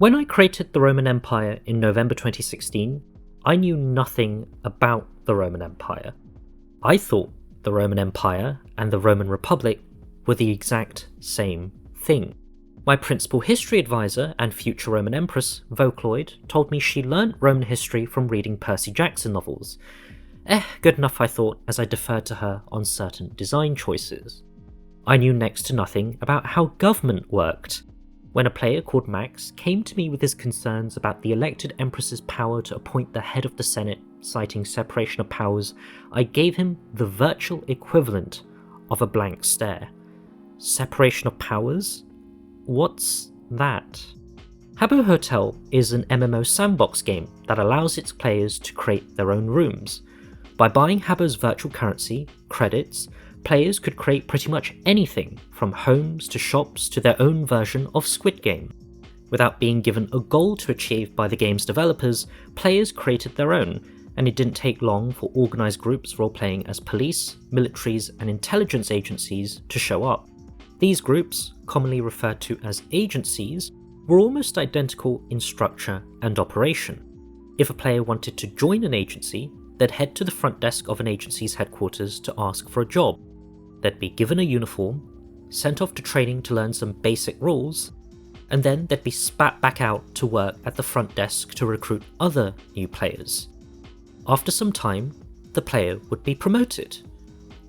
When I created the Roman Empire in November 2016, I knew nothing about the Roman Empire. I thought the Roman Empire and the Roman Republic were the exact same thing. My principal history advisor and future Roman Empress, Vocaloid, told me she learnt Roman history from reading Percy Jackson novels. Good enough, I thought, as I deferred to her on certain design choices. I knew next to nothing about how government worked. When a player called Max came to me with his concerns about the elected Empress's power to appoint the head of the Senate, citing separation of powers, I gave him the virtual equivalent of a blank stare. Separation of powers? What's that? Habbo Hotel is an MMO sandbox game that allows its players to create their own rooms. By buying Habbo's virtual currency, credits, players could create pretty much anything, from homes to shops to their own version of Squid Game. Without being given a goal to achieve by the game's developers, players created their own, and it didn't take long for organised groups role-playing as police, militaries and intelligence agencies to show up. These groups, commonly referred to as agencies, were almost identical in structure and operation. If a player wanted to join an agency, they'd head to the front desk of an agency's headquarters to ask for a job. They'd be given a uniform, sent off to training to learn some basic rules, and then they'd be spat back out to work at the front desk to recruit other new players. After some time, the player would be promoted.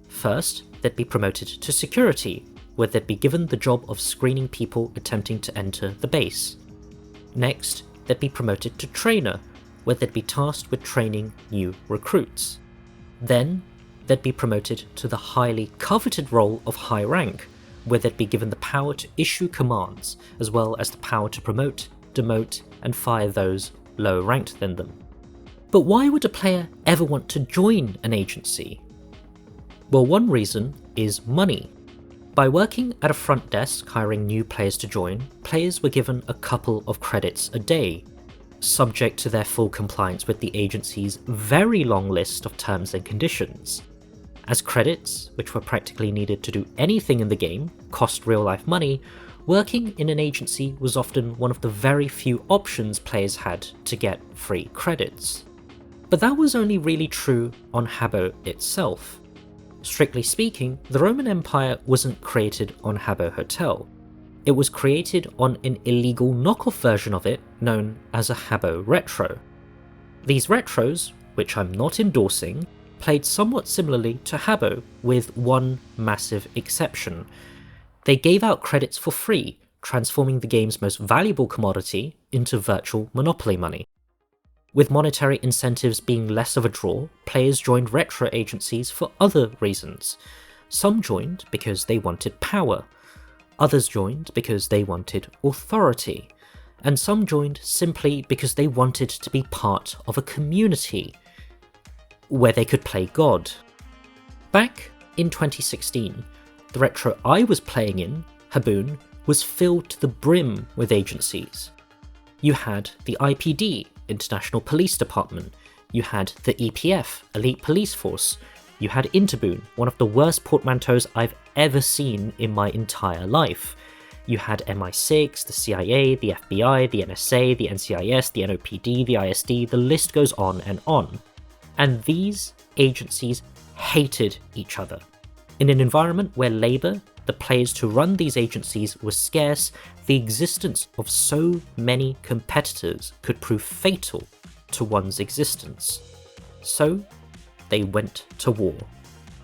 First, they'd be promoted to security, where they'd be given the job of screening people attempting to enter the base. Next, they'd be promoted to trainer, where they'd be tasked with training new recruits. Then, they'd be promoted to the highly coveted role of high rank, where they'd be given the power to issue commands, as well as the power to promote, demote, and fire those lower ranked than them. But why would a player ever want to join an agency? Well, one reason is money. By working at a front desk hiring new players to join, players were given a couple of credits a day, subject to their full compliance with the agency's very long list of terms and conditions. As credits, which were practically needed to do anything in the game, cost real-life money, working in an agency was often one of the very few options players had to get free credits. But that was only really true on Habbo itself. Strictly speaking, the Roman Empire wasn't created on Habbo Hotel. It was created on an illegal knockoff version of it known as a Habbo retro. These retros, which I'm not endorsing, played somewhat similarly to Habbo, with one massive exception. They gave out credits for free, transforming the game's most valuable commodity into virtual monopoly money. With monetary incentives being less of a draw, players joined retro agencies for other reasons. Some joined because they wanted power. Others joined because they wanted authority, and some joined simply because they wanted to be part of a community where they could play God. Back in 2016, the retro I was playing in, Habbo, was filled to the brim with agencies. You had the IPD, International Police Department, you had the EPF, Elite Police Force, you had Interboon, one of the worst portmanteaus I've ever seen in my entire life. You had MI6, the CIA, the FBI, the NSA, the NCIS, the NOPD, the ISD, the list goes on and on. And these agencies hated each other. In an environment where labour, the players to run these agencies, was scarce, the existence of so many competitors could prove fatal to one's existence. So, they went to war.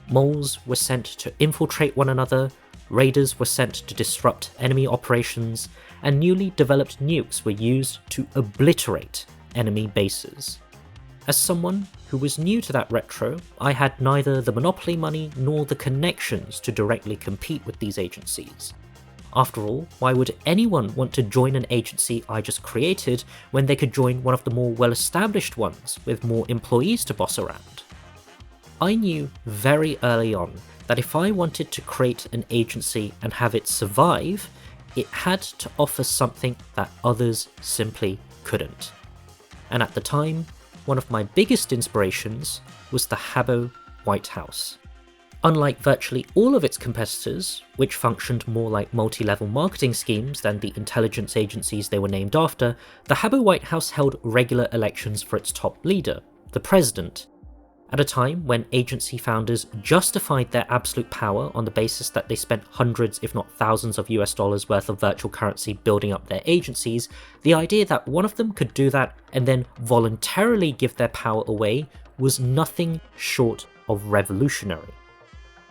Moles were sent to infiltrate one another, raiders were sent to disrupt enemy operations, and newly developed nukes were used to obliterate enemy bases. As someone who was new to that retro, I had neither the monopoly money nor the connections to directly compete with these agencies. After all, why would anyone want to join an agency I just created when they could join one of the more well-established ones with more employees to boss around? I knew very early on that if I wanted to create an agency and have it survive, it had to offer something that others simply couldn't. And at the time, one of my biggest inspirations was the Habbo White House. Unlike virtually all of its competitors, which functioned more like multi-level marketing schemes than the intelligence agencies they were named after, the Habbo White House held regular elections for its top leader, the president. At a time when agency founders justified their absolute power on the basis that they spent hundreds if not thousands of US dollars worth of virtual currency building up their agencies, the idea that one of them could do that and then voluntarily give their power away was nothing short of revolutionary.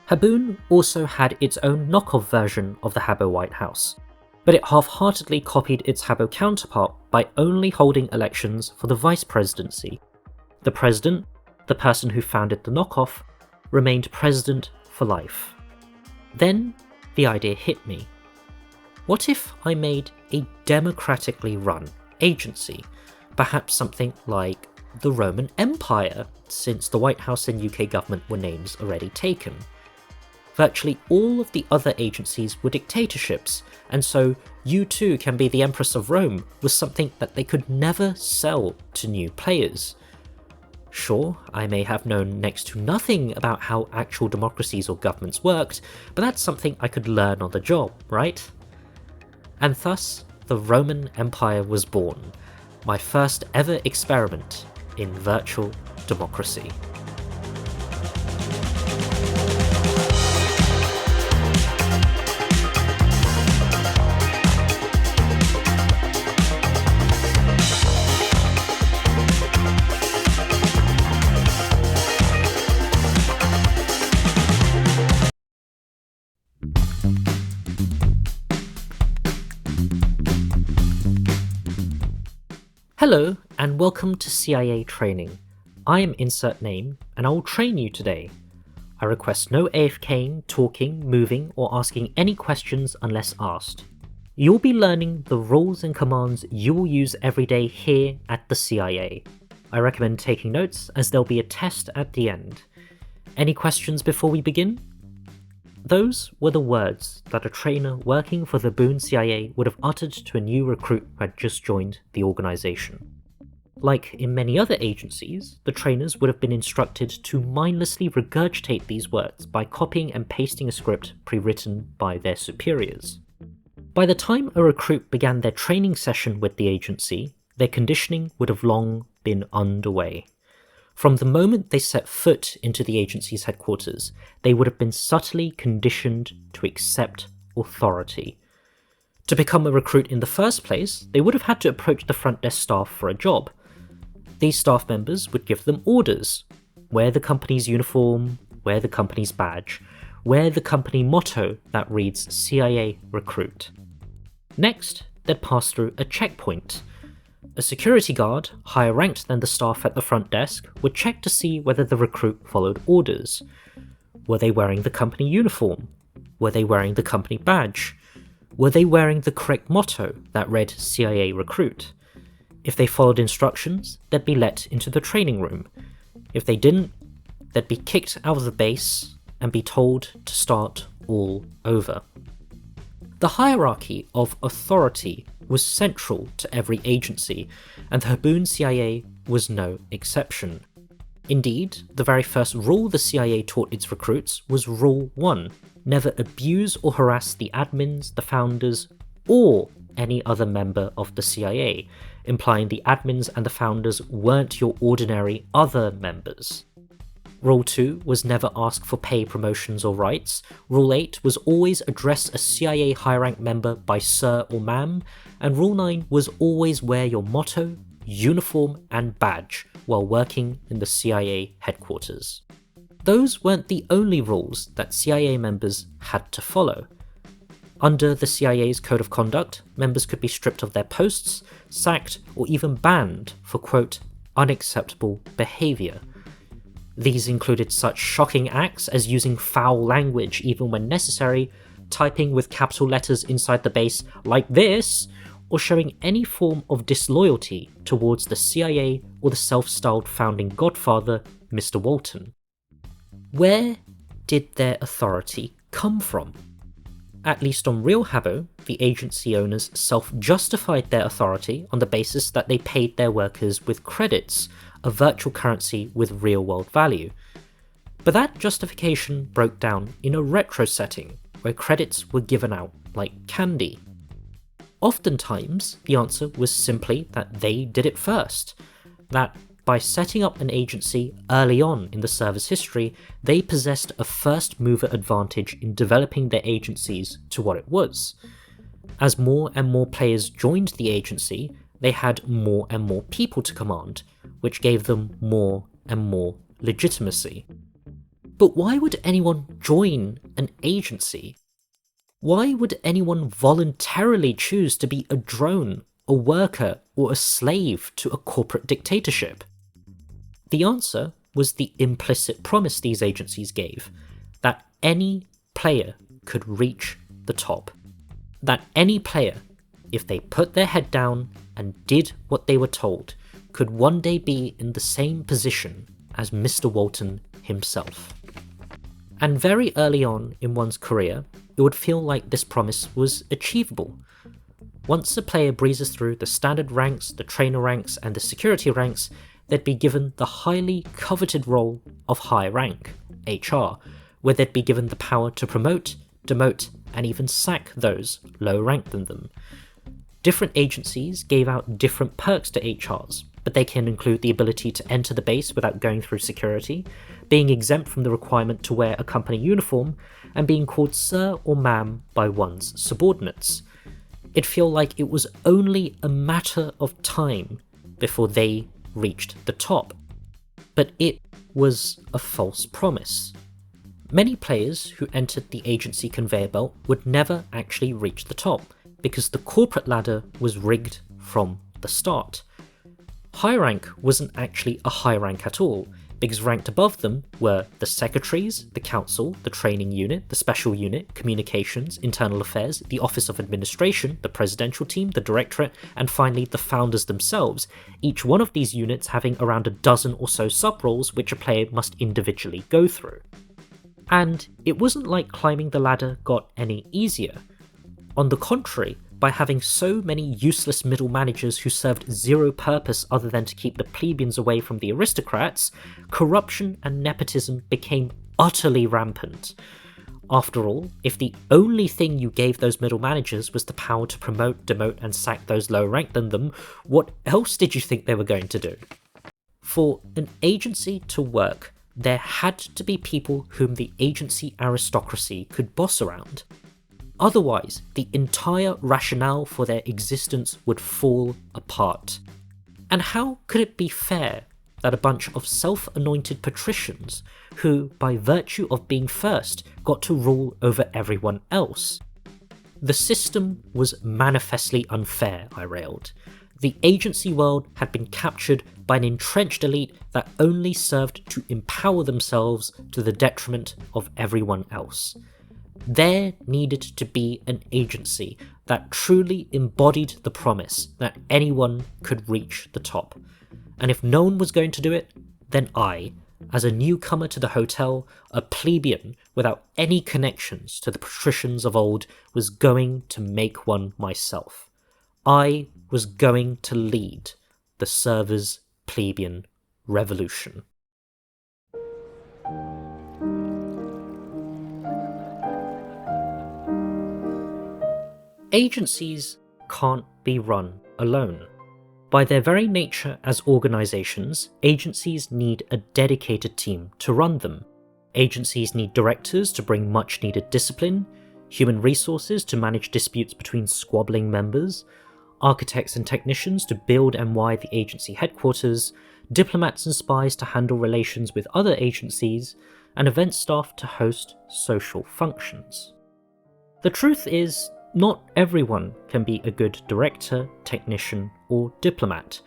Habbo also had its own knockoff version of the Habbo White House, but it half-heartedly copied its Habbo counterpart by only holding elections for the vice presidency. The president, the person who founded the knockoff, remained president for life. Then the idea hit me. What if I made a democratically run agency? Perhaps something like the Roman Empire, since the White House and UK government were names already taken. Virtually all of the other agencies were dictatorships, and so you too can be the Empress of Rome was something that they could never sell to new players. Sure, I may have known next to nothing about how actual democracies or governments worked, but that's something I could learn on the job, right? And thus, the Roman Empire was born, my first ever experiment in virtual democracy. Hello, and welcome to CIA Training. I am Insert Name, and I will train you today. I request no AFKing, talking, moving, or asking any questions unless asked. You'll be learning the rules and commands you will use every day here at the CIA. I recommend taking notes, as there'll be a test at the end. Any questions before we begin? Those were the words that a trainer working for the Boone CIA would have uttered to a new recruit who had just joined the organisation. Like in many other agencies, the trainers would have been instructed to mindlessly regurgitate these words by copying and pasting a script pre-written by their superiors. By the time a recruit began their training session with the agency, their conditioning would have long been underway. From the moment they set foot into the agency's headquarters, they would have been subtly conditioned to accept authority. To become a recruit in the first place, they would have had to approach the front desk staff for a job. These staff members would give them orders: wear the company's uniform, wear the company's badge, wear the company motto that reads CIA Recruit. Next, they'd pass through a checkpoint. A security guard, higher ranked than the staff at the front desk, would check to see whether the recruit followed orders. Were they wearing the company uniform? Were they wearing the company badge? Were they wearing the correct motto that read CIA Recruit? If they followed instructions, they'd be let into the training room. If they didn't, they'd be kicked out of the base and be told to start all over. The hierarchy of authority was central to every agency, and the Habbo CIA was no exception. Indeed, the very first rule the CIA taught its recruits was Rule 1: never abuse or harass the admins, the founders, or any other member of the CIA, implying the admins and the founders weren't your ordinary other members. Rule 2 was never ask for pay, promotions, or rights. Rule 8 was always address a CIA high-rank member by sir or ma'am, and Rule 9 was always wear your motto, uniform, and badge while working in the CIA headquarters. Those weren't the only rules that CIA members had to follow. Under the CIA's Code of Conduct, members could be stripped of their posts, sacked, or even banned for, quote, unacceptable behaviour. These included such shocking acts as using foul language even when necessary, typing with capital letters inside the base like this, or showing any form of disloyalty towards the CIA or the self-styled founding godfather, Mr. Walton. Where did their authority come from? At least on real Habbo, the agency owners self-justified their authority on the basis that they paid their workers with credits, a virtual currency with real-world value. But that justification broke down in a retro setting, where credits were given out like candy. Oftentimes, the answer was simply that they did it first, that by setting up an agency early on in the server's history, they possessed a first mover advantage in developing their agencies to what it was. As more and more players joined the agency, they had more and more people to command, which gave them more and more legitimacy. But why would anyone join an agency? Why would anyone voluntarily choose to be a drone, a worker, or a slave to a corporate dictatorship? The answer was the implicit promise these agencies gave, that any player could reach the top. That any player, if they put their head down and did what they were told, could one day be in the same position as Mr. Walton himself. And very early on in one's career, it would feel like this promise was achievable. Once a player breezes through the standard ranks, the trainer ranks, and the security ranks, they'd be given the highly coveted role of high rank, HR, where they'd be given the power to promote, demote, and even sack those low rank than them. Different agencies gave out different perks to HRs, but they can include the ability to enter the base without going through security, being exempt from the requirement to wear a company uniform, and being called sir or ma'am by one's subordinates. It'd feel like it was only a matter of time before they reached the top. But it was a false promise. Many players who entered the agency conveyor belt would never actually reach the top, because the corporate ladder was rigged from the start. High rank wasn't actually a high rank at all, because ranked above them were the secretaries, the council, the training unit, the special unit, communications, internal affairs, the office of administration, the presidential team, the directorate, and finally the founders themselves, each one of these units having around a dozen or so sub-roles which a player must individually go through. And it wasn't like climbing the ladder got any easier. On the contrary, by having so many useless middle managers who served zero purpose other than to keep the plebeians away from the aristocrats, corruption and nepotism became utterly rampant. After all, if the only thing you gave those middle managers was the power to promote, demote, and sack those lower ranked than them, what else did you think they were going to do? For an agency to work, there had to be people whom the agency aristocracy could boss around. Otherwise, the entire rationale for their existence would fall apart. And how could it be fair that a bunch of self-anointed patricians, who, by virtue of being first, got to rule over everyone else? The system was manifestly unfair, I railed. The agency world had been captured by an entrenched elite that only served to empower themselves to the detriment of everyone else. There needed to be an agency that truly embodied the promise that anyone could reach the top. And if no one was going to do it, then I, as a newcomer to the hotel, a plebeian without any connections to the patricians of old, was going to make one myself. I was going to lead the server's plebeian revolution. Agencies can't be run alone. By their very nature as organisations, agencies need a dedicated team to run them. Agencies need directors to bring much needed discipline, human resources to manage disputes between squabbling members, architects and technicians to build and wire the agency headquarters, diplomats and spies to handle relations with other agencies, and event staff to host social functions. The truth is, not everyone can be a good director, technician, or diplomat.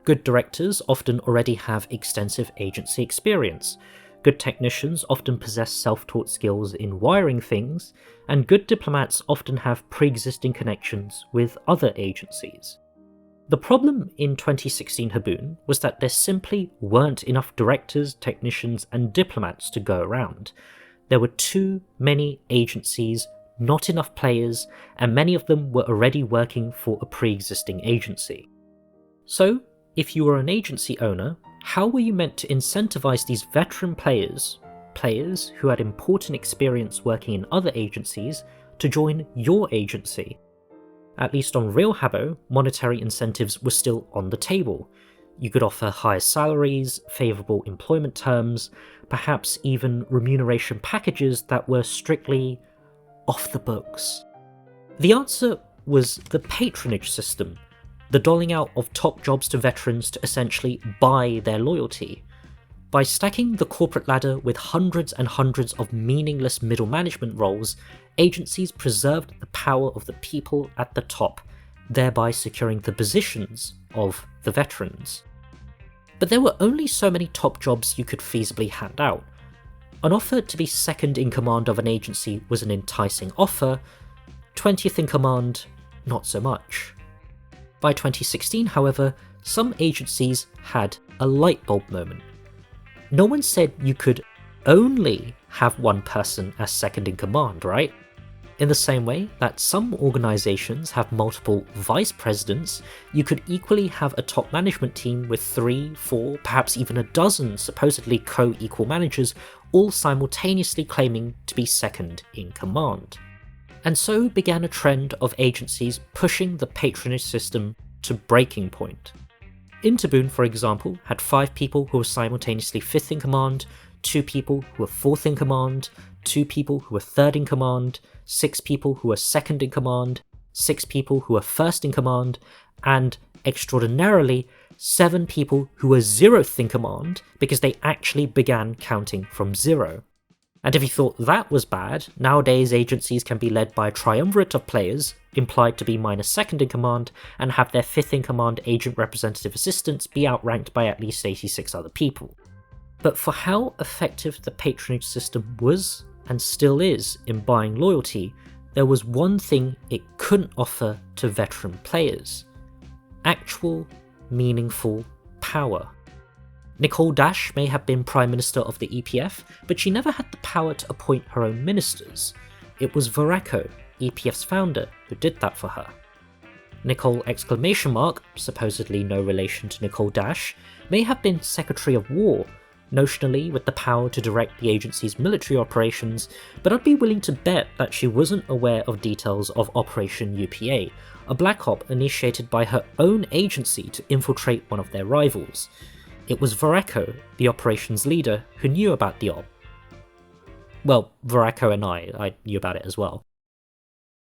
Good directors often already have extensive agency experience. Good technicians often possess self-taught skills in wiring things, and good diplomats often have pre-existing connections with other agencies. The problem in 2016 Habbo was that there simply weren't enough directors, technicians, and diplomats to go around. There were too many agencies, not enough players, and many of them were already working for a pre-existing agency. So, if you were an agency owner, how were you meant to incentivize these veteran players who had important experience working in other agencies, to join your agency? At least on real Habbo, monetary incentives were still on the table. You could offer higher salaries, favourable employment terms, perhaps even remuneration packages that were strictly off the books. The answer was the patronage system, the doling out of top jobs to veterans to essentially buy their loyalty. By stacking the corporate ladder with hundreds and hundreds of meaningless middle management roles, agencies preserved the power of the people at the top, thereby securing the positions of the veterans. But there were only so many top jobs you could feasibly hand out. An offer to be second in command of an agency was an enticing offer, 20th in command, not so much. By 2016, however, some agencies had a light bulb moment. No one said you could only have one person as second in command, right? In the same way that some organisations have multiple vice presidents, you could equally have a top management team with 3, 4, perhaps even a dozen supposedly co-equal managers, all simultaneously claiming to be second in command. And so began a trend of agencies pushing the patronage system to breaking point. Interboon, for example, had 5 people who were simultaneously 5th in command, 2 people who were 4th in command, 2 people who were 3rd in command, 6 people who were 2nd in command, 6 people who were 1st in command, and, extraordinarily, 7 people who were 0th in command because they actually began counting from 0. And if you thought that was bad, nowadays agencies can be led by a triumvirate of players, implied to be -2nd in command, and have their 5th in command agent representative assistants be outranked by at least 86 other people. But for how effective the patronage system was, and still is, in buying loyalty, there was one thing it couldn't offer to veteran players: actual, meaningful power. Nicole Dash may have been Prime Minister of the EPF, but she never had the power to appoint her own ministers. It was Vocaloid, EPF's founder, who did that for her. Nicole exclamation-mark, supposedly no relation to Nicole Dash, may have been Secretary of War, notionally with the power to direct the agency's military operations, but I'd be willing to bet that she wasn't aware of details of Operation UPA, a black op initiated by her own agency to infiltrate one of their rivals. It was Vocaloid, the operations leader, who knew about the op. Well, Vocaloid and I knew about it as well.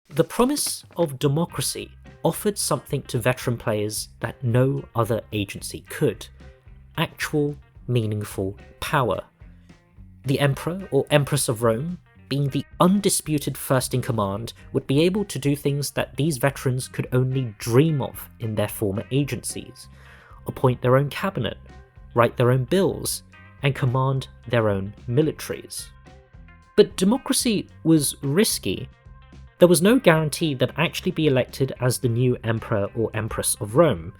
The promise of democracy offered something to veteran players that no other agency could: actual, meaningful power. The Emperor or Empress of Rome, being the undisputed first in command, would be able to do things that these veterans could only dream of in their former agencies: appoint their own cabinet, write their own bills, and command their own militaries. But democracy was risky. There was no guarantee they'd actually be elected as the new Emperor or Empress of Rome.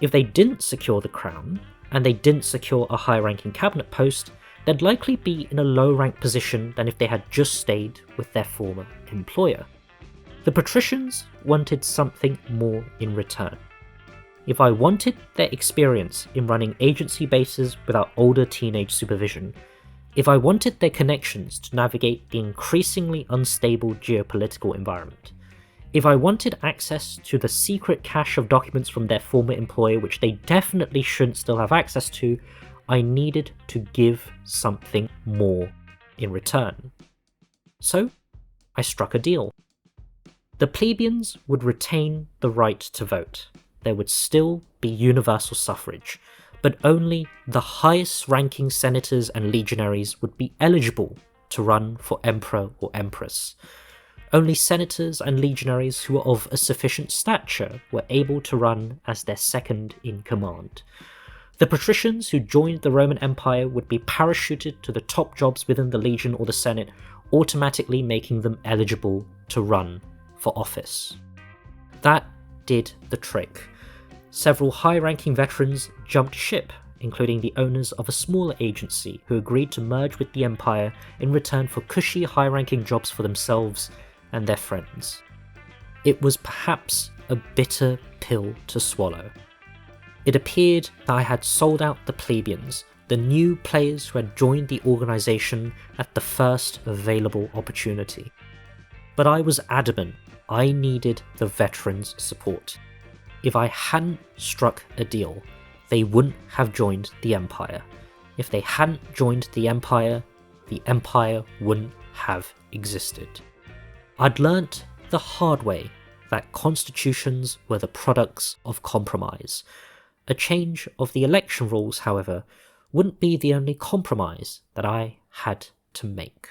If they didn't secure the crown, and they didn't secure a high-ranking cabinet post, they'd likely be in a low-ranked position than if they had just stayed with their former employer. The patricians wanted something more in return. If I wanted their experience in running agency bases without older teenage supervision, if I wanted their connections to navigate the increasingly unstable geopolitical environment, if I wanted access to the secret cache of documents from their former employer which they definitely shouldn't still have access to, I needed to give something more in return. So, I struck a deal. The plebeians would retain the right to vote. There would still be universal suffrage, but only the highest ranking senators and legionaries would be eligible to run for Emperor or Empress. Only senators and legionaries who were of a sufficient stature were able to run as their second in command. The patricians who joined the Roman Empire would be parachuted to the top jobs within the legion or the senate, automatically making them eligible to run for office. That did the trick. Several high-ranking veterans jumped ship, including the owners of a smaller agency who agreed to merge with the Empire in return for cushy high-ranking jobs for themselves and their friends. It was perhaps a bitter pill to swallow. It appeared that I had sold out the plebeians, the new players who had joined the organisation at the first available opportunity. But I was adamant I needed the veterans' support. If I hadn't struck a deal, they wouldn't have joined the Empire. If they hadn't joined the Empire wouldn't have existed. I'd learnt the hard way that constitutions were the products of compromise. A change of the election rules, however, wouldn't be the only compromise that I had to make.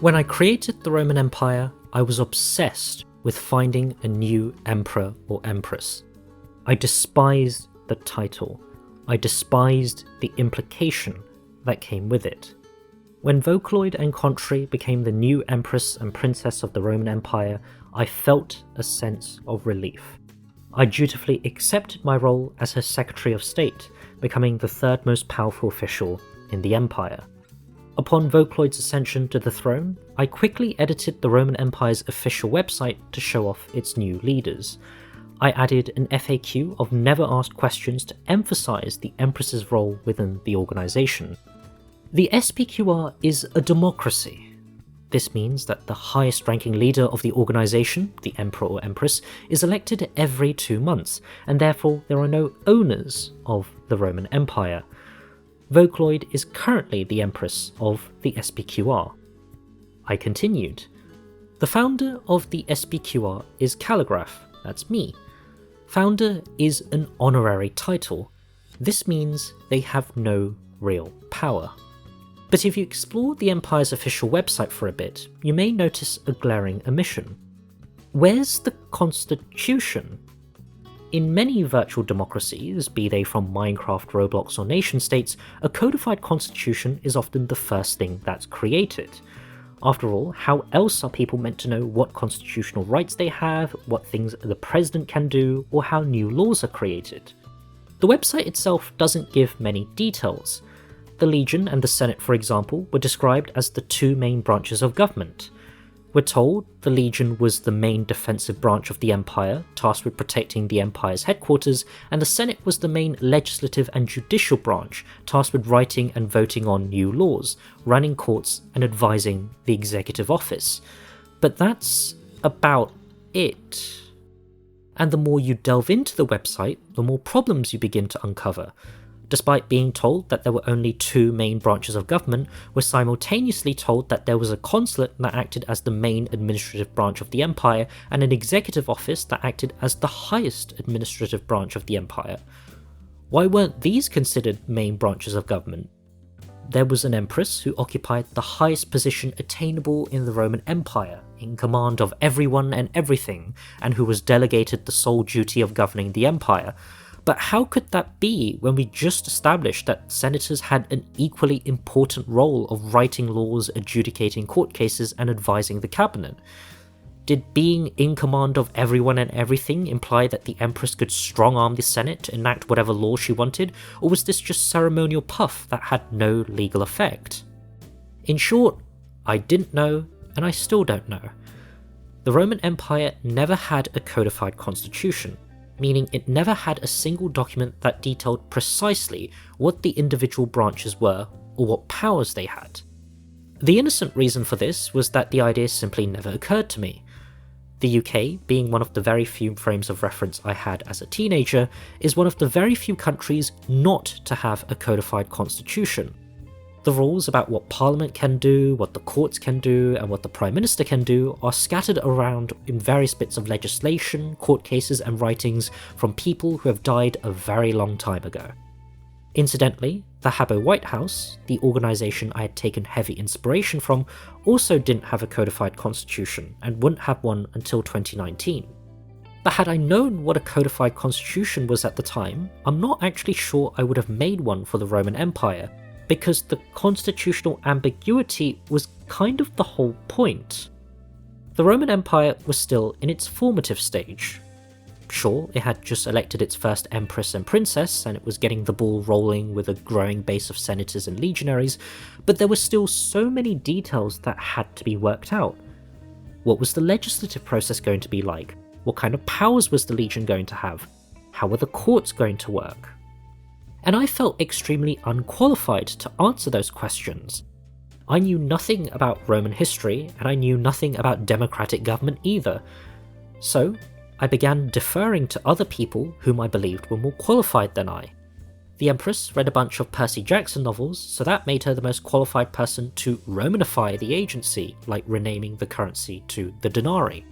When I created the Roman Empire, I was obsessed with finding a new emperor or empress. I despised the title. I despised the implication that came with it. When Vocaloid and Contrary became the new empress and princess of the Roman Empire, I felt a sense of relief. I dutifully accepted my role as her Secretary of State, becoming the third most powerful official in the Empire. Upon Vocaloid's ascension to the throne, I quickly edited the Roman Empire's official website to show off its new leaders. I added an FAQ of never asked questions to emphasise the Empress's role within the organisation. The SPQR is a democracy. This means that the highest ranking leader of the organisation, the Emperor or Empress, is elected every 2 months, and therefore there are no owners of the Roman Empire. Vocaloid is currently the Empress of the SPQR. I continued. The founder of the SPQR is Calligraph, that's me. Founder is an honorary title. This means they have no real power. But if you explore the Empire's official website for a bit, you may notice a glaring omission. Where's the Constitution? In many virtual democracies, be they from Minecraft, Roblox or nation-states, a codified constitution is often the first thing that's created. After all, how else are people meant to know what constitutional rights they have, what things the president can do, or how new laws are created? The website itself doesn't give many details. The Legion and the Senate, for example, were described as the two main branches of government. We're told the Legion was the main defensive branch of the Empire, tasked with protecting the Empire's headquarters, and the Senate was the main legislative and judicial branch, tasked with writing and voting on new laws, running courts, and advising the executive office. But that's about it. And the more you delve into the website, the more problems you begin to uncover. Despite being told that there were only two main branches of government, we're simultaneously told that there was a consulate that acted as the main administrative branch of the Empire, and an executive office that acted as the highest administrative branch of the Empire. Why weren't these considered main branches of government? There was an empress who occupied the highest position attainable in the Roman Empire, in command of everyone and everything, and who was delegated the sole duty of governing the Empire. But how could that be when we just established that senators had an equally important role of writing laws, adjudicating court cases, and advising the cabinet? Did being in command of everyone and everything imply that the Empress could strong-arm the Senate to enact whatever law she wanted, or was this just ceremonial puff that had no legal effect? In short, I didn't know, and I still don't know. The Roman Empire never had a codified constitution, meaning it never had a single document that detailed precisely what the individual branches were or what powers they had. The innocent reason for this was that the idea simply never occurred to me. The UK, being one of the very few frames of reference I had as a teenager, is one of the very few countries not to have a codified constitution. The rules about what Parliament can do, what the courts can do, and what the Prime Minister can do are scattered around in various bits of legislation, court cases, and writings from people who have died a very long time ago. Incidentally, the Habbo White House, the organisation I had taken heavy inspiration from, also didn't have a codified constitution and wouldn't have one until 2019. But had I known what a codified constitution was at the time, I'm not actually sure I would have made one for the Roman Empire, because the constitutional ambiguity was kind of the whole point. The Roman Empire was still in its formative stage. Sure, it had just elected its first empress and princess, and it was getting the ball rolling with a growing base of senators and legionaries, but there were still so many details that had to be worked out. What was the legislative process going to be like? What kind of powers was the Legion going to have? How were the courts going to work? And I felt extremely unqualified to answer those questions. I knew nothing about Roman history, and I knew nothing about democratic government either. So I began deferring to other people whom I believed were more qualified than I. The Empress read a bunch of Percy Jackson novels, so that made her the most qualified person to Romanify the agency, like renaming the currency to the denarii.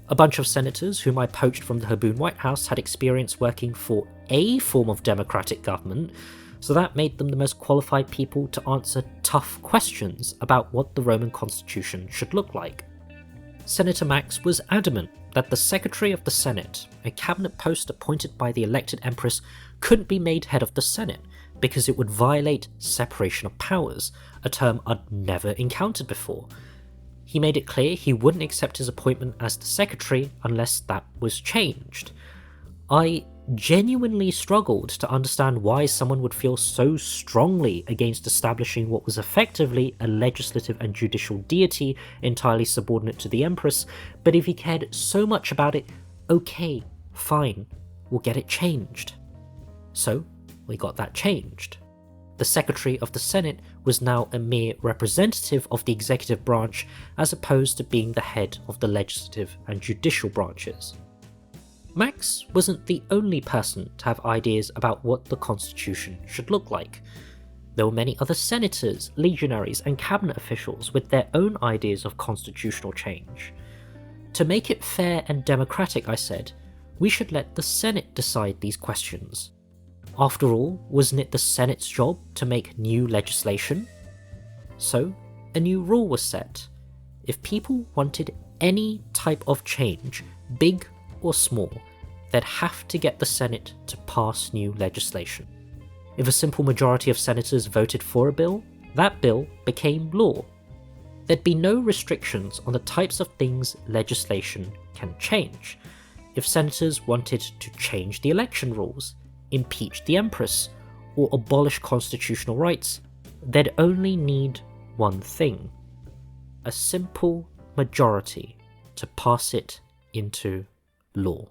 A bunch of senators whom I poached from the Habbo White House had experience working for a form of democratic government, so that made them the most qualified people to answer tough questions about what the Roman constitution should look like. Senator Max was adamant that the Secretary of the Senate, a cabinet post appointed by the elected Empress, couldn't be made head of the Senate because it would violate separation of powers, a term I'd never encountered before. He made it clear he wouldn't accept his appointment as the Secretary unless that was changed. I genuinely struggled to understand why someone would feel so strongly against establishing what was effectively a legislative and judicial deity entirely subordinate to the Empress, but if he cared so much about it, okay, fine, we'll get it changed. So, we got that changed. The Secretary of the Senate was now a mere representative of the executive branch as opposed to being the head of the legislative and judicial branches. Max wasn't the only person to have ideas about what the constitution should look like. There were many other senators, legionaries, and cabinet officials with their own ideas of constitutional change. To make it fair and democratic, I said, we should let the Senate decide these questions. After all, wasn't it the Senate's job to make new legislation? So, a new rule was set. If people wanted any type of change, big or small, they'd have to get the Senate to pass new legislation. If a simple majority of senators voted for a bill, that bill became law. There'd be no restrictions on the types of things legislation can change. If senators wanted to change the election rules, impeach the Empress, or abolish constitutional rights, they'd only need one thing: a simple majority to pass it into law.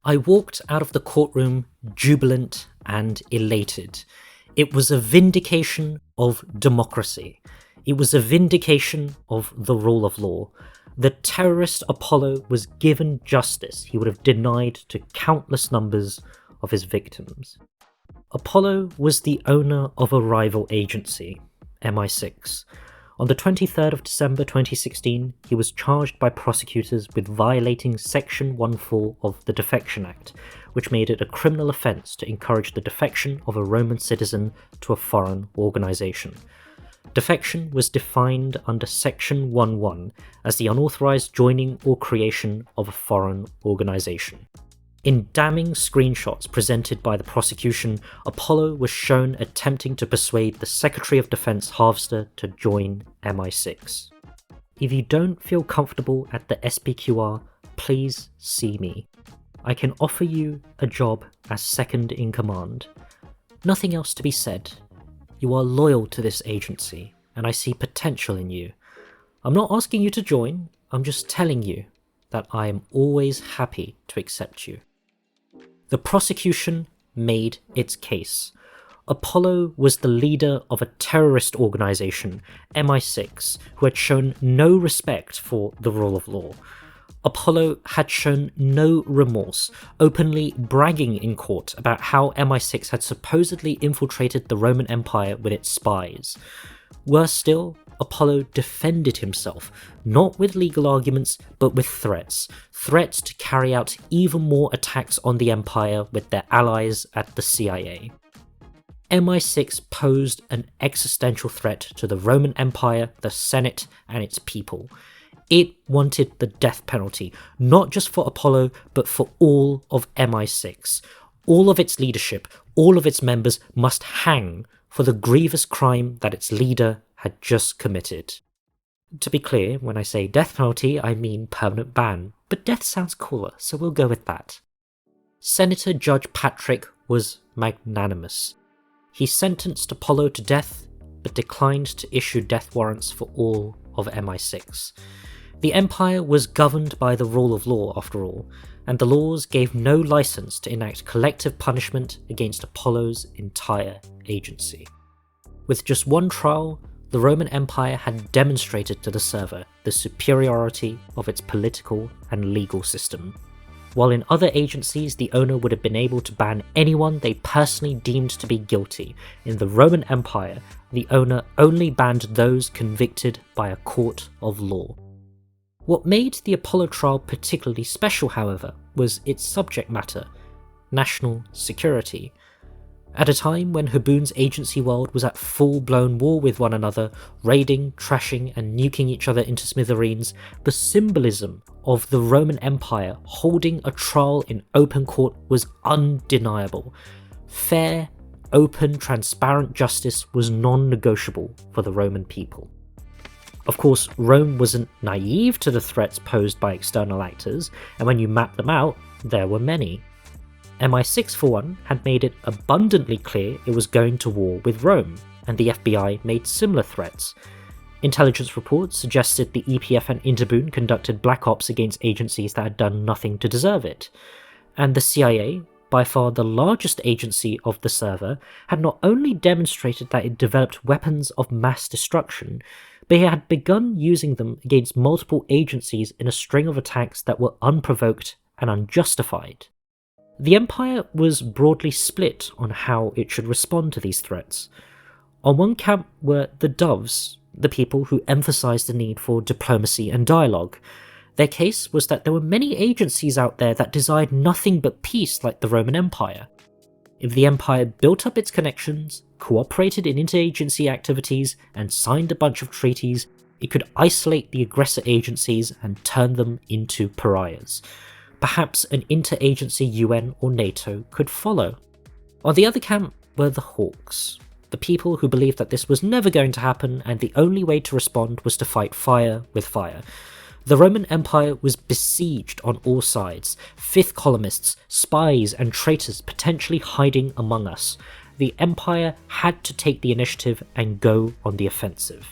I walked out of the courtroom jubilant and elated. It was a vindication of democracy. It was a vindication of the rule of law. The terrorist Apollo was given justice he would have denied to countless numbers of his victims. Apollo was the owner of a rival agency, MI6. On the 23rd of December 2016, he was charged by prosecutors with violating Section 14 of the Defection Act, which made it a criminal offence to encourage the defection of a Roman citizen to a foreign organisation. Defection was defined under Section 11 as the unauthorised joining or creation of a foreign organisation. In damning screenshots presented by the prosecution, Apollo was shown attempting to persuade the Secretary of Defense Harvester to join MI6. If you don't feel comfortable at the SPQR, please see me. I can offer you a job as second in command. Nothing else to be said. You are loyal to this agency, and I see potential in you. I'm not asking you to join, I'm just telling you that I am always happy to accept you. The prosecution made its case. Apollo was the leader of a terrorist organisation, MI6, who had shown no respect for the rule of law. Apollo had shown no remorse, openly bragging in court about how MI6 had supposedly infiltrated the Roman Empire with its spies. Worse still, Apollo defended himself, not with legal arguments, but with threats to carry out even more attacks on the Empire with their allies at the CIA. MI6 posed an existential threat to the Roman Empire, the Senate, and its people. It wanted the death penalty, not just for Apollo, but for all of MI6. All of its leadership, all of its members must hang for the grievous crime that its leader had just committed. To be clear, when I say death penalty, I mean permanent ban, but death sounds cooler, so we'll go with that. Senator Judge Patrick was magnanimous. he sentenced Apollo to death, but declined to issue death warrants for all of MI6. The Empire was governed by the rule of law, after all, and the laws gave no license to enact collective punishment against Apollo's entire agency. With just one trial, the Roman Empire had demonstrated to the server the superiority of its political and legal system. While in other agencies the owner would have been able to ban anyone they personally deemed to be guilty, in the Roman Empire the owner only banned those convicted by a court of law. What made the Apollo trial particularly special, however, was its subject matter: national security. At a time when Habbo's agency world was at full-blown war with one another, raiding, trashing and nuking each other into smithereens, the symbolism of the Roman Empire holding a trial in open court was undeniable. Fair, open, transparent justice was non-negotiable for the Roman people. Of course, Rome wasn't naive to the threats posed by external actors, and when you map them out, there were many. MI6, for one, had made it abundantly clear it was going to war with Rome, and the FBI made similar threats. Intelligence reports suggested the EPF and Interbun conducted black ops against agencies that had done nothing to deserve it. And the CIA, by far the largest agency of the server, had not only demonstrated that it developed weapons of mass destruction, but it had begun using them against multiple agencies in a string of attacks that were unprovoked and unjustified. The Empire was broadly split on how it should respond to these threats. On one camp were the Doves, the people who emphasised the need for diplomacy and dialogue. Their case was that there were many agencies out there that desired nothing but peace, like the Roman Empire. If the Empire built up its connections, cooperated in interagency activities, and signed a bunch of treaties, it could isolate the aggressor agencies and turn them into pariahs. Perhaps an interagency UN or NATO could follow. On the other camp were the Hawks, the people who believed that this was never going to happen and the only way to respond was to fight fire with fire. The Roman Empire was besieged on all sides, fifth columnists, spies and traitors potentially hiding among us. The Empire had to take the initiative and go on the offensive.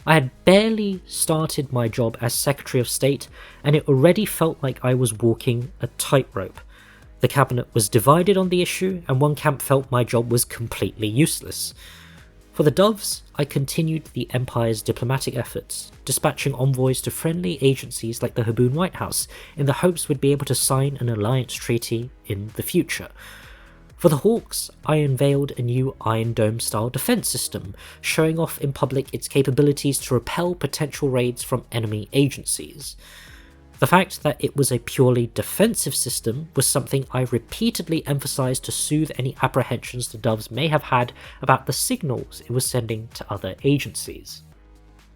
I had barely started my job as Secretary of State, and it already felt like I was walking a tightrope. The cabinet was divided on the issue, and one camp felt my job was completely useless. For the Doves, I continued the Empire's diplomatic efforts, dispatching envoys to friendly agencies like the Habbo White House, in the hopes we'd be able to sign an alliance treaty in the future. For the Hawks, I unveiled a new Iron Dome-style defence system, showing off in public its capabilities to repel potential raids from enemy agencies. The fact that it was a purely defensive system was something I repeatedly emphasised to soothe any apprehensions the Doves may have had about the signals it was sending to other agencies.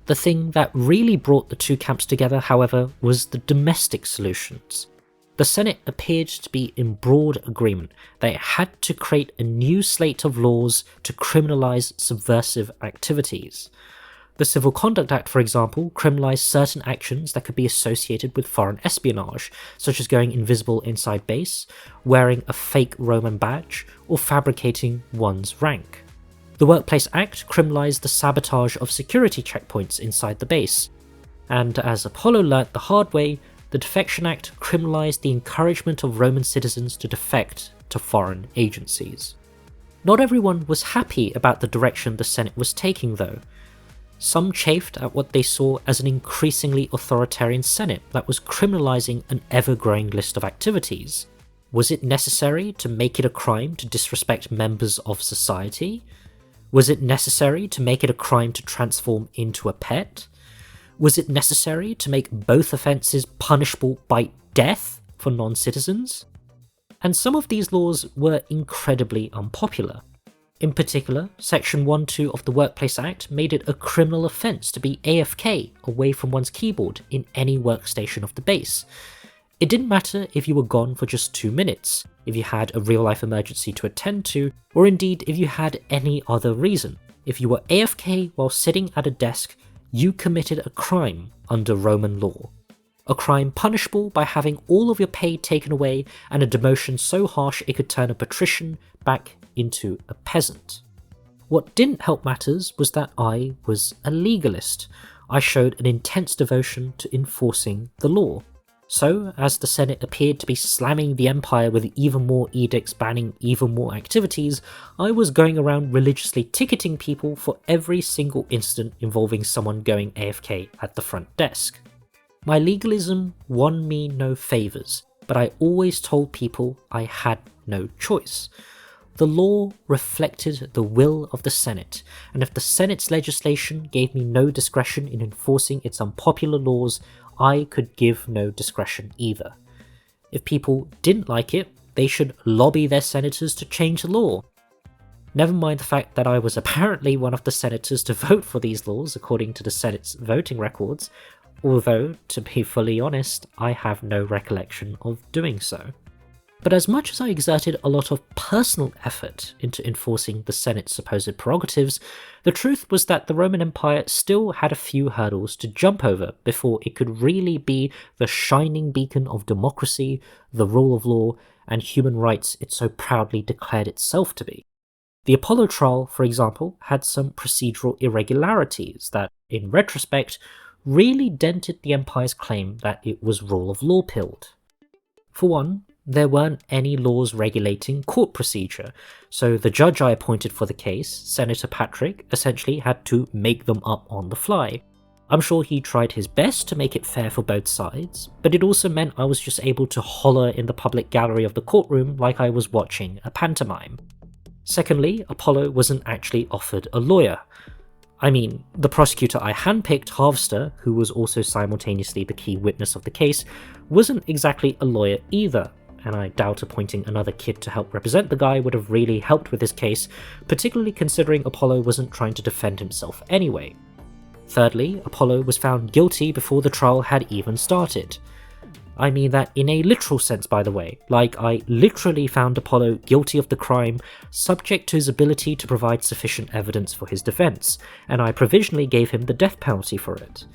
The thing that really brought the two camps together, however, was the domestic solutions. The Senate appeared to be in broad agreement that it had to create a new slate of laws to criminalise subversive activities. The Civil Conduct Act, for example, criminalised certain actions that could be associated with foreign espionage, such as going invisible inside base, wearing a fake Roman badge, or fabricating one's rank. The Workplace Act criminalised the sabotage of security checkpoints inside the base. And as Apollo learnt the hard way, the Defection Act criminalised the encouragement of Roman citizens to defect to foreign agencies. Not everyone was happy about the direction the Senate was taking, though. Some chafed at what they saw as an increasingly authoritarian Senate that was criminalising an ever-growing list of activities. Was it necessary to make it a crime to disrespect members of society? Was it necessary to make it a crime to transform into a pet? Was it necessary to make both offences punishable by death for non-citizens? And some of these laws were incredibly unpopular. In particular, Section 1.2 of the Workplace Act made it a criminal offence to be AFK, away from one's keyboard, in any workstation of the base. It didn't matter if you were gone for just 2 minutes, if you had a real-life emergency to attend to, or indeed if you had any other reason. If you were AFK while sitting at a desk, you committed a crime under Roman law. A crime punishable by having all of your pay taken away and a demotion so harsh it could turn a patrician back into a peasant. What didn't help matters was that I was a legalist. I showed an intense devotion to enforcing the law. So, as the Senate appeared to be slamming the empire with even more edicts banning even more activities, I was going around religiously ticketing people for every single incident involving someone going AFK at the front desk. My legalism won me no favours, but I always told people I had no choice. The law reflected the will of the Senate, and if the Senate's legislation gave me no discretion in enforcing its unpopular laws, I could give no discretion either. If people didn't like it, they should lobby their senators to change the law. Never mind the fact that I was apparently one of the senators to vote for these laws according to the Senate's voting records, although, to be fully honest, I have no recollection of doing so. But as much as I exerted a lot of personal effort into enforcing the Senate's supposed prerogatives, the truth was that the Roman Empire still had a few hurdles to jump over before it could really be the shining beacon of democracy, the rule of law, and human rights it so proudly declared itself to be. The Apollo trial, for example, had some procedural irregularities that, in retrospect, really dented the Empire's claim that it was rule of law pilled. For one, there weren't any laws regulating court procedure, so the judge I appointed for the case, Senator Patrick, essentially had to make them up on the fly. I'm sure he tried his best to make it fair for both sides, but it also meant I was just able to holler in the public gallery of the courtroom like I was watching a pantomime. Secondly, Apollo wasn't actually offered a lawyer. I mean, the prosecutor I handpicked, Harvester, who was also simultaneously the key witness of the case, wasn't exactly a lawyer either, and I doubt appointing another kid to help represent the guy would have really helped with his case, particularly considering Apollo wasn't trying to defend himself anyway. Thirdly, Apollo was found guilty before the trial had even started. I mean that in a literal sense, by the way, like I literally found Apollo guilty of the crime, subject to his ability to provide sufficient evidence for his defense, and I provisionally gave him the death penalty for it.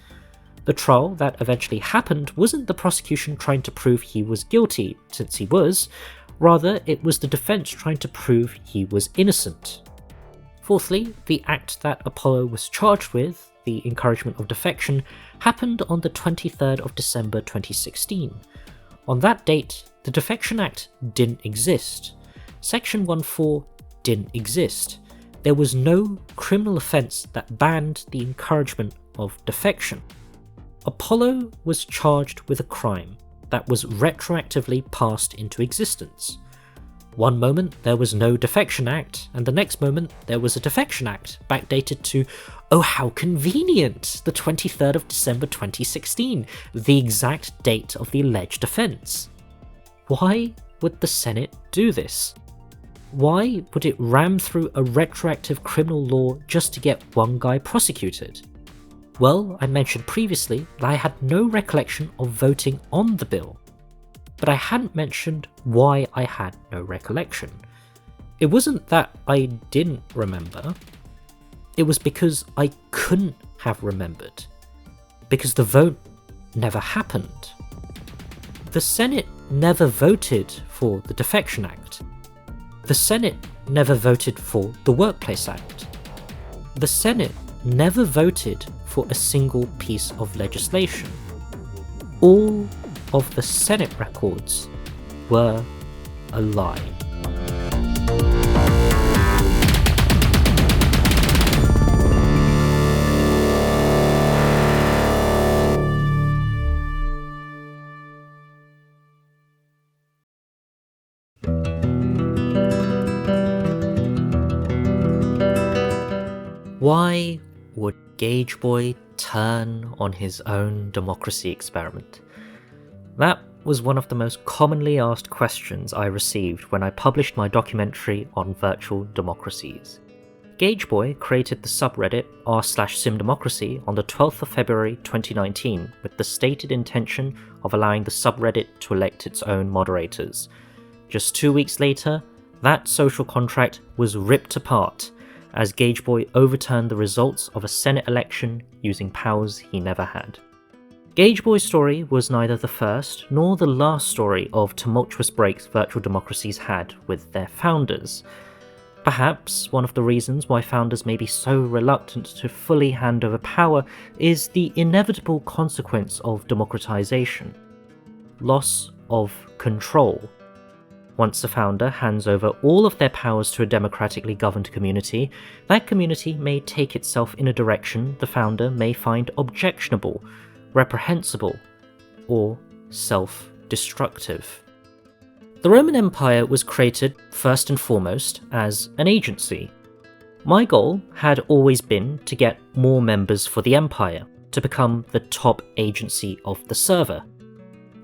The trial that eventually happened wasn't the prosecution trying to prove he was guilty, since he was, rather it was the defense trying to prove he was innocent. Fourthly, the act that Apollo was charged with, the encouragement of defection, happened on the 23rd of December 2016. On that date, the Defection Act didn't exist. Section 1.4 didn't exist. There was no criminal offence that banned the encouragement of defection. Apollo was charged with a crime that was retroactively passed into existence. One moment there was no Defection Act, and the next moment there was a Defection Act, backdated to, oh how convenient, the 23rd of December 2016, the exact date of the alleged offence. Why would the Senate do this? Why would it ram through a retroactive criminal law just to get one guy prosecuted? Well, I mentioned previously that I had no recollection of voting on the bill, but I hadn't mentioned why I had no recollection. It wasn't that I didn't remember, it was because I couldn't have remembered, because the vote never happened. The Senate never voted for the Defection Act. The Senate never voted for the Workplace Act. The Senate never voted for a single piece of legislation. All of the Senate records were a lie. Why would Gauge Boy turn on his own democracy experiment? That was one of the most commonly asked questions I received when I published my documentary on virtual democracies. Gauge Boy created the subreddit r/simdemocracy on the 12th of February 2019 with the stated intention of allowing the subreddit to elect its own moderators. Just 2 weeks later, that social contract was ripped apart as Gauge Boy overturned the results of a Senate election using powers he never had. Gauge Boy's story was neither the first nor the last story of tumultuous breaks virtual democracies had with their founders. Perhaps one of the reasons why founders may be so reluctant to fully hand over power is the inevitable consequence of democratization: loss of control. Once a founder hands over all of their powers to a democratically governed community, that community may take itself in a direction the founder may find objectionable, reprehensible, or self-destructive. The Roman Empire was created first and foremost as an agency. My goal had always been to get more members for the empire, to become the top agency of the server.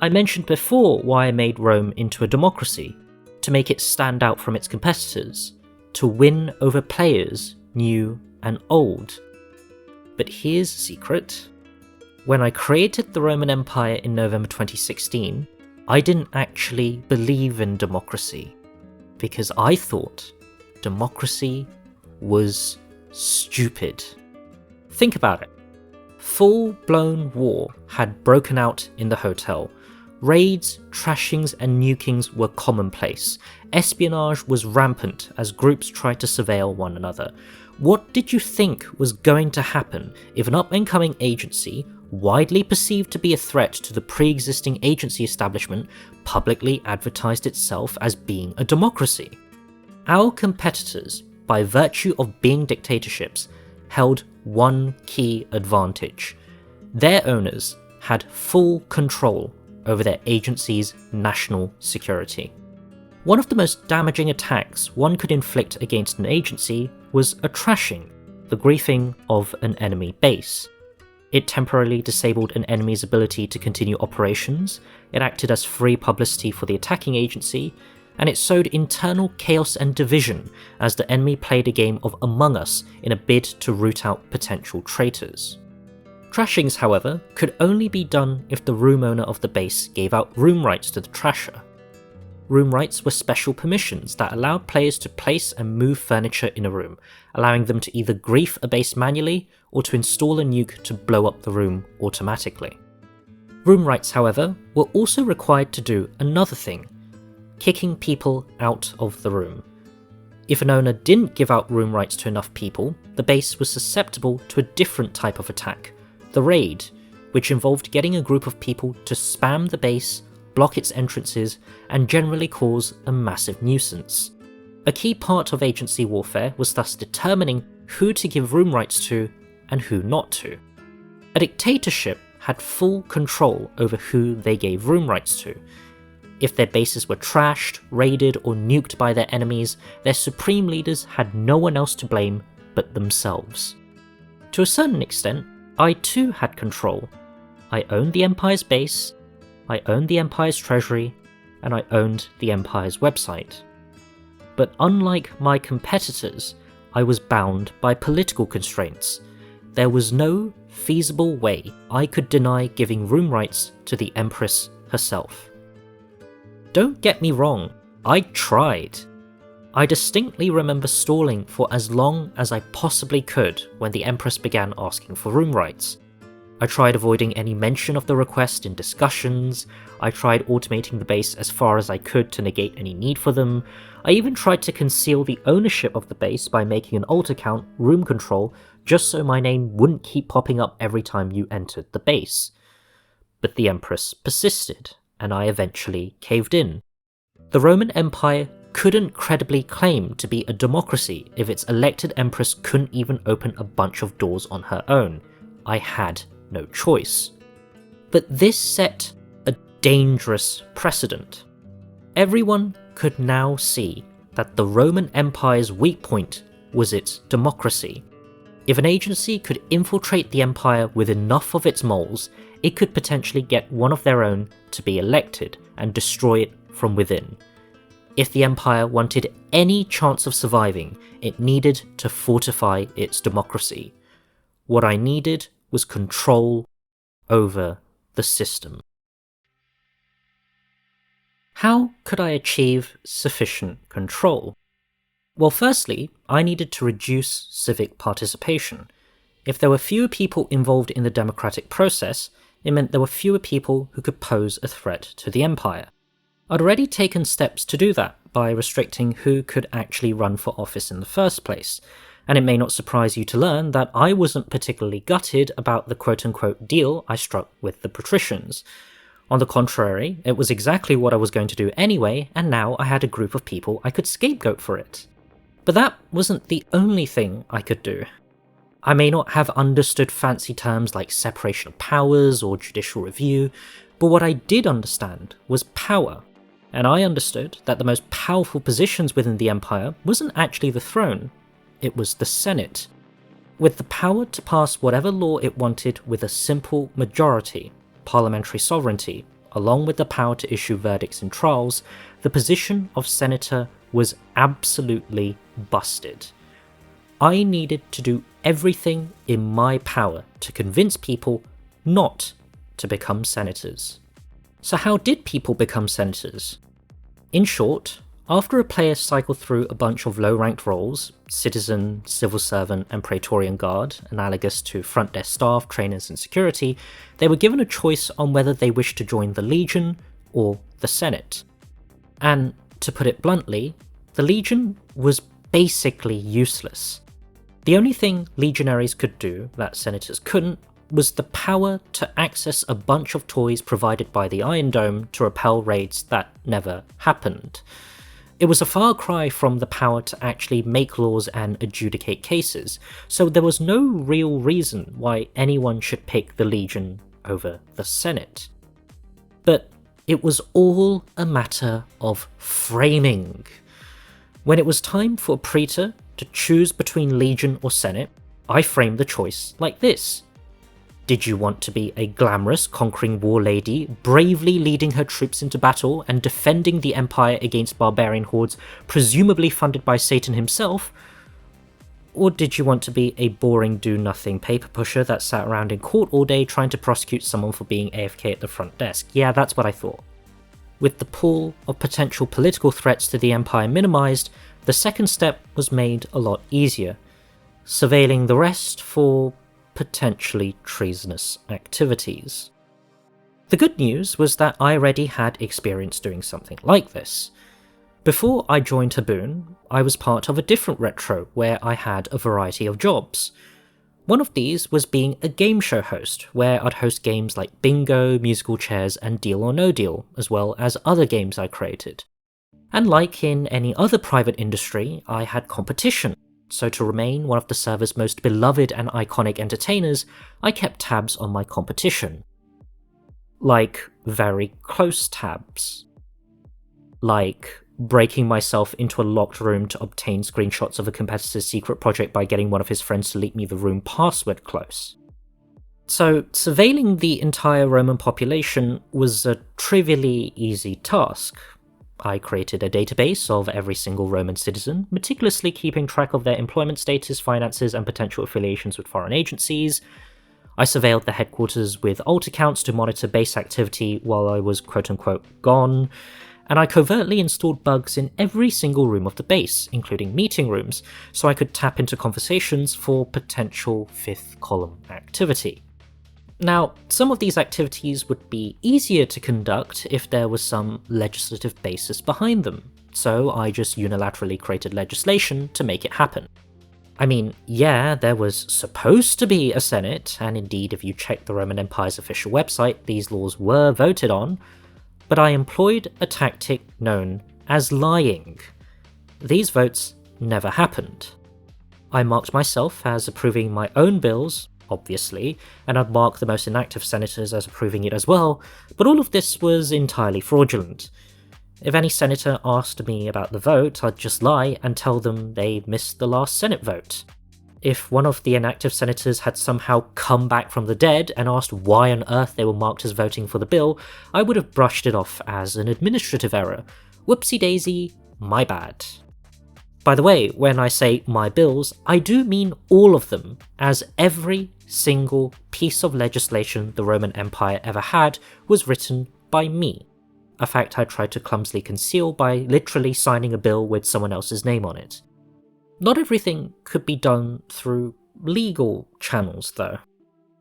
I mentioned before why I made Rome into a democracy: to make it stand out from its competitors, to win over players, new and old. But here's a secret. When I created the Roman Empire in November 2016, I didn't actually believe in democracy, because I thought democracy was stupid. Think about it. Full-blown war had broken out in the hotel. Raids, trashings and nukings were commonplace. Espionage was rampant as groups tried to surveil one another. What did you think was going to happen if an up-and-coming agency, widely perceived to be a threat to the pre-existing agency establishment, publicly advertised itself as being a democracy? Our competitors, by virtue of being dictatorships, held one key advantage. Their owners had full control over their agency's national security. One of the most damaging attacks one could inflict against an agency was a trashing, the griefing of an enemy base. It temporarily disabled an enemy's ability to continue operations, it acted as free publicity for the attacking agency, and it sowed internal chaos and division as the enemy played a game of Among Us in a bid to root out potential traitors. Trashings, however, could only be done if the room owner of the base gave out room rights to the trasher. Room rights were special permissions that allowed players to place and move furniture in a room, allowing them to either grief a base manually or to install a nuke to blow up the room automatically. Room rights, however, were also required to do another thing: kicking people out of the room. If an owner didn't give out room rights to enough people, the base was susceptible to a different type of attack: the raid, which involved getting a group of people to spam the base, block its entrances, and generally cause a massive nuisance. A key part of agency warfare was thus determining who to give room rights to and who not to. A dictatorship had full control over who they gave room rights to. If their bases were trashed, raided, or nuked by their enemies, their supreme leaders had no one else to blame but themselves. To a certain extent, I too had control. I owned the Empire's base, I owned the Empire's treasury, and I owned the Empire's website. But unlike my competitors, I was bound by political constraints. There was no feasible way I could deny giving room rights to the Empress herself. Don't get me wrong, I tried. I distinctly remember stalling for as long as I possibly could when the Empress began asking for room rights. I tried avoiding any mention of the request in discussions, I tried automating the base as far as I could to negate any need for them, I even tried to conceal the ownership of the base by making an alt account room control just so my name wouldn't keep popping up every time you entered the base. But the Empress persisted, and I eventually caved in. The Roman Empire couldn't credibly claim to be a democracy if its elected Empress couldn't even open a bunch of doors on her own. I had no choice. But this set a dangerous precedent. Everyone could now see that the Roman Empire's weak point was its democracy. If an agency could infiltrate the empire with enough of its moles, it could potentially get one of their own to be elected and destroy it from within. If the empire wanted any chance of surviving, it needed to fortify its democracy. What I needed was control over the system. How could I achieve sufficient control? Well, firstly, I needed to reduce civic participation. If there were fewer people involved in the democratic process, it meant there were fewer people who could pose a threat to the empire. I'd already taken steps to do that by restricting who could actually run for office in the first place. And it may not surprise you to learn that I wasn't particularly gutted about the quote-unquote deal I struck with the patricians. On the contrary, it was exactly what I was going to do anyway, and now I had a group of people I could scapegoat for it. But that wasn't the only thing I could do. I may not have understood fancy terms like separation of powers or judicial review, but what I did understand was power, and I understood that the most powerful positions within the Empire wasn't actually the throne, it was the Senate, with the power to pass whatever law it wanted with a simple majority, parliamentary sovereignty, along with the power to issue verdicts in trials. The position of senator was absolutely busted. I needed to do everything in my power to convince people not to become senators. So how did people become senators? In short, after a player cycled through a bunch of low-ranked roles, citizen, civil servant, and praetorian guard, analogous to front desk staff, trainers, and security, they were given a choice on whether they wished to join the Legion or the Senate. And, to put it bluntly, the Legion was basically useless. The only thing legionaries could do that senators couldn't was the power to access a bunch of toys provided by the Iron Dome to repel raids that never happened. It was a far cry from the power to actually make laws and adjudicate cases, so there was no real reason why anyone should pick the Legion over the Senate. But it was all a matter of framing. When it was time for a praetor to choose between Legion or Senate, I framed the choice like this. Did you want to be a glamorous, conquering war lady, bravely leading her troops into battle and defending the Empire against barbarian hordes, presumably funded by Satan himself? Or did you want to be a boring do-nothing paper pusher that sat around in court all day trying to prosecute someone for being AFK at the front desk? Yeah, that's what I thought. With the pool of potential political threats to the Empire minimized, the second step was made a lot easier, surveilling the rest for potentially treasonous activities. The good news was that I already had experience doing something like this. Before I joined Habbo, I was part of a different retro where I had a variety of jobs. One of these was being a game show host, where I'd host games like Bingo, Musical Chairs, and Deal or No Deal, as well as other games I created. And like in any other private industry, I had competition. So to remain one of the server's most beloved and iconic entertainers, I kept tabs on my competition. Like, very close tabs. Like, breaking myself into a locked room to obtain screenshots of a competitor's secret project by getting one of his friends to leak me the room password close. So, surveilling the entire Roman population was a trivially easy task. I created a database of every single Roman citizen, meticulously keeping track of their employment status, finances, and potential affiliations with foreign agencies. I surveilled the headquarters with alt accounts to monitor base activity while I was quote-unquote gone, and I covertly installed bugs in every single room of the base, including meeting rooms, so I could tap into conversations for potential fifth column activity. Now, some of these activities would be easier to conduct if there was some legislative basis behind them, so I just unilaterally created legislation to make it happen. I mean, yeah, there was supposed to be a Senate, and indeed if you check the Roman Empire's official website, these laws were voted on, but I employed a tactic known as lying. These votes never happened. I marked myself as approving my own bills, obviously, and I'd mark the most inactive senators as approving it as well, but all of this was entirely fraudulent. If any senator asked me about the vote, I'd just lie and tell them they missed the last Senate vote. If one of the inactive senators had somehow come back from the dead and asked why on earth they were marked as voting for the bill, I would have brushed it off as an administrative error. Whoopsie daisy, my bad. By the way, when I say my bills, I do mean all of them, as every single piece of legislation the Roman Empire ever had was written by me, a fact I tried to clumsily conceal by literally signing a bill with someone else's name on it. Not everything could be done through legal channels, though.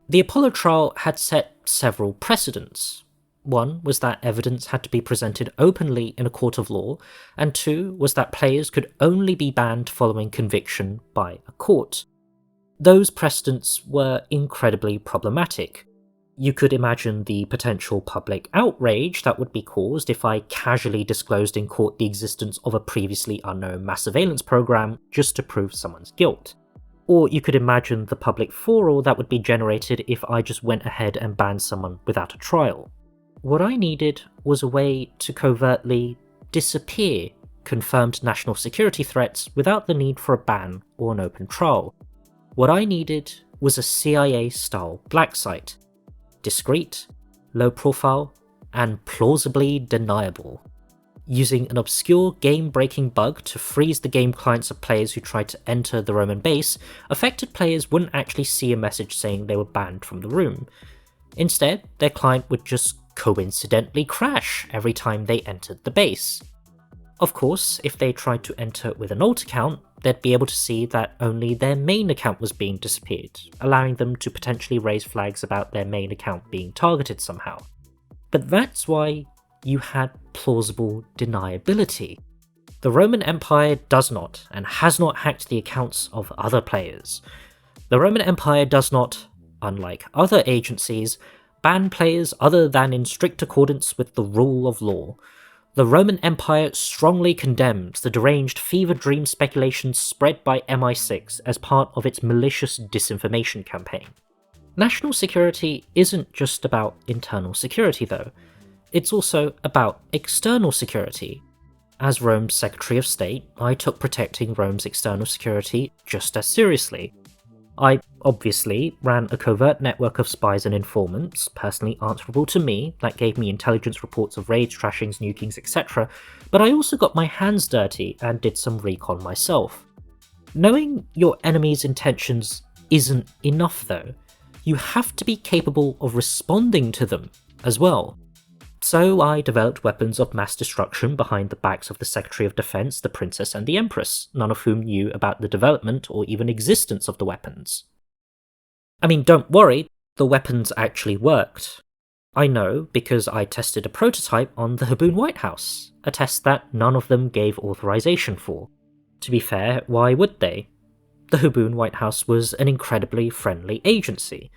The Apollo trial had set several precedents. One was that evidence had to be presented openly in a court of law, and two was that players could only be banned following conviction by a court. Those precedents were incredibly problematic. You could imagine the potential public outrage that would be caused if I casually disclosed in court the existence of a previously unknown mass surveillance program just to prove someone's guilt. Or you could imagine the public furor that would be generated if I just went ahead and banned someone without a trial. What I needed was a way to covertly disappear confirmed national security threats without the need for a ban or an open trial. What I needed was a CIA-style black site. Discreet, low profile, and plausibly deniable. Using an obscure game-breaking bug to freeze the game clients of players who tried to enter the Roman base, affected players wouldn't actually see a message saying they were banned from the room. Instead, their client would just coincidentally crash every time they entered the base. Of course, if they tried to enter with an alt account, they'd be able to see that only their main account was being disappeared, allowing them to potentially raise flags about their main account being targeted somehow. But that's why you had plausible deniability. The Roman Empire does not and has not hacked the accounts of other players. The Roman Empire does not, unlike other agencies, ban players other than in strict accordance with the rule of law. The Roman Empire strongly condemns the deranged fever dream speculations spread by MI6 as part of its malicious disinformation campaign. National security isn't just about internal security though, it's also about external security. As Rome's Secretary of State, I took protecting Rome's external security just as seriously. I obviously ran a covert network of spies and informants, personally answerable to me, that gave me intelligence reports of raids, trashings, nukings, etc., but I also got my hands dirty and did some recon myself. Knowing your enemy's intentions isn't enough though. You have to be capable of responding to them as well. So I developed weapons of mass destruction behind the backs of the Secretary of Defense, the Princess and the Empress, none of whom knew about the development or even existence of the weapons. I mean, don't worry, the weapons actually worked. I know because I tested a prototype on the Habbo White House, a test that none of them gave authorization for. To be fair, why would they? The Habbo White House was an incredibly friendly agency.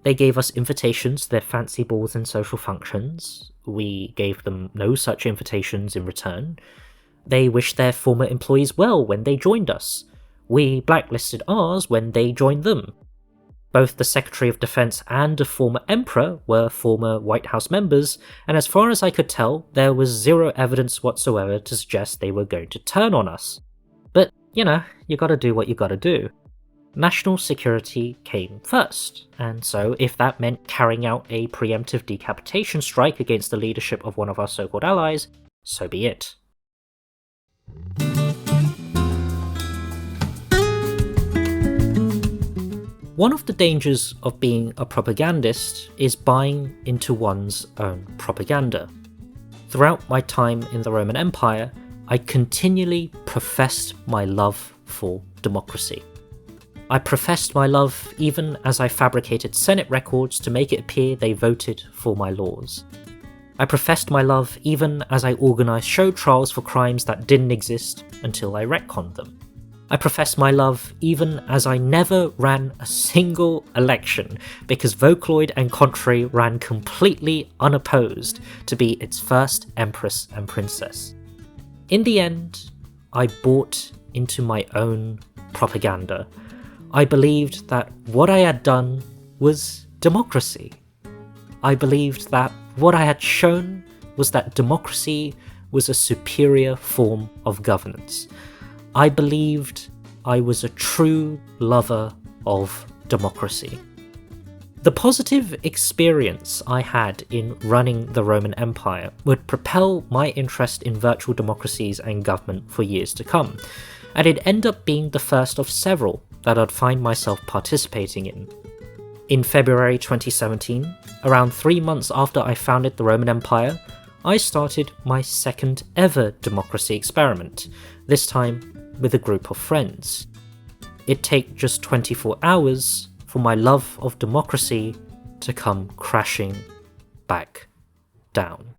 They gave us invitations to their fancy balls and social functions. We gave them no such invitations in return. They wished their former employees well when they joined us. We blacklisted ours when they joined them. Both the Secretary of Defense and a former Emperor were former White House members, and as far as I could tell, there was zero evidence whatsoever to suggest they were going to turn on us. But, you gotta do what you gotta do. National security came first, and so if that meant carrying out a preemptive decapitation strike against the leadership of one of our so-called allies, so be it. One of the dangers of being a propagandist is buying into one's own propaganda. Throughout my time in the Roman Empire, I continually professed my love for democracy. I professed my love even as I fabricated Senate records to make it appear they voted for my laws. I professed my love even as I organised show trials for crimes that didn't exist until I retconned them. I professed my love even as I never ran a single election because Vocaloid and Contrary ran completely unopposed to be its first Empress and Princess. In the end, I bought into my own propaganda. I believed that what I had done was democracy. I believed that what I had shown was that democracy was a superior form of governance. I believed I was a true lover of democracy. The positive experience I had in running the Roman Empire would propel my interest in virtual democracies and government for years to come, and it'd end up being the first of several that I'd find myself participating in. In February 2017, around 3 months after I founded the Roman Empire, I started my second ever democracy experiment, this time with a group of friends. It'd take just 24 hours for my love of democracy to come crashing back down.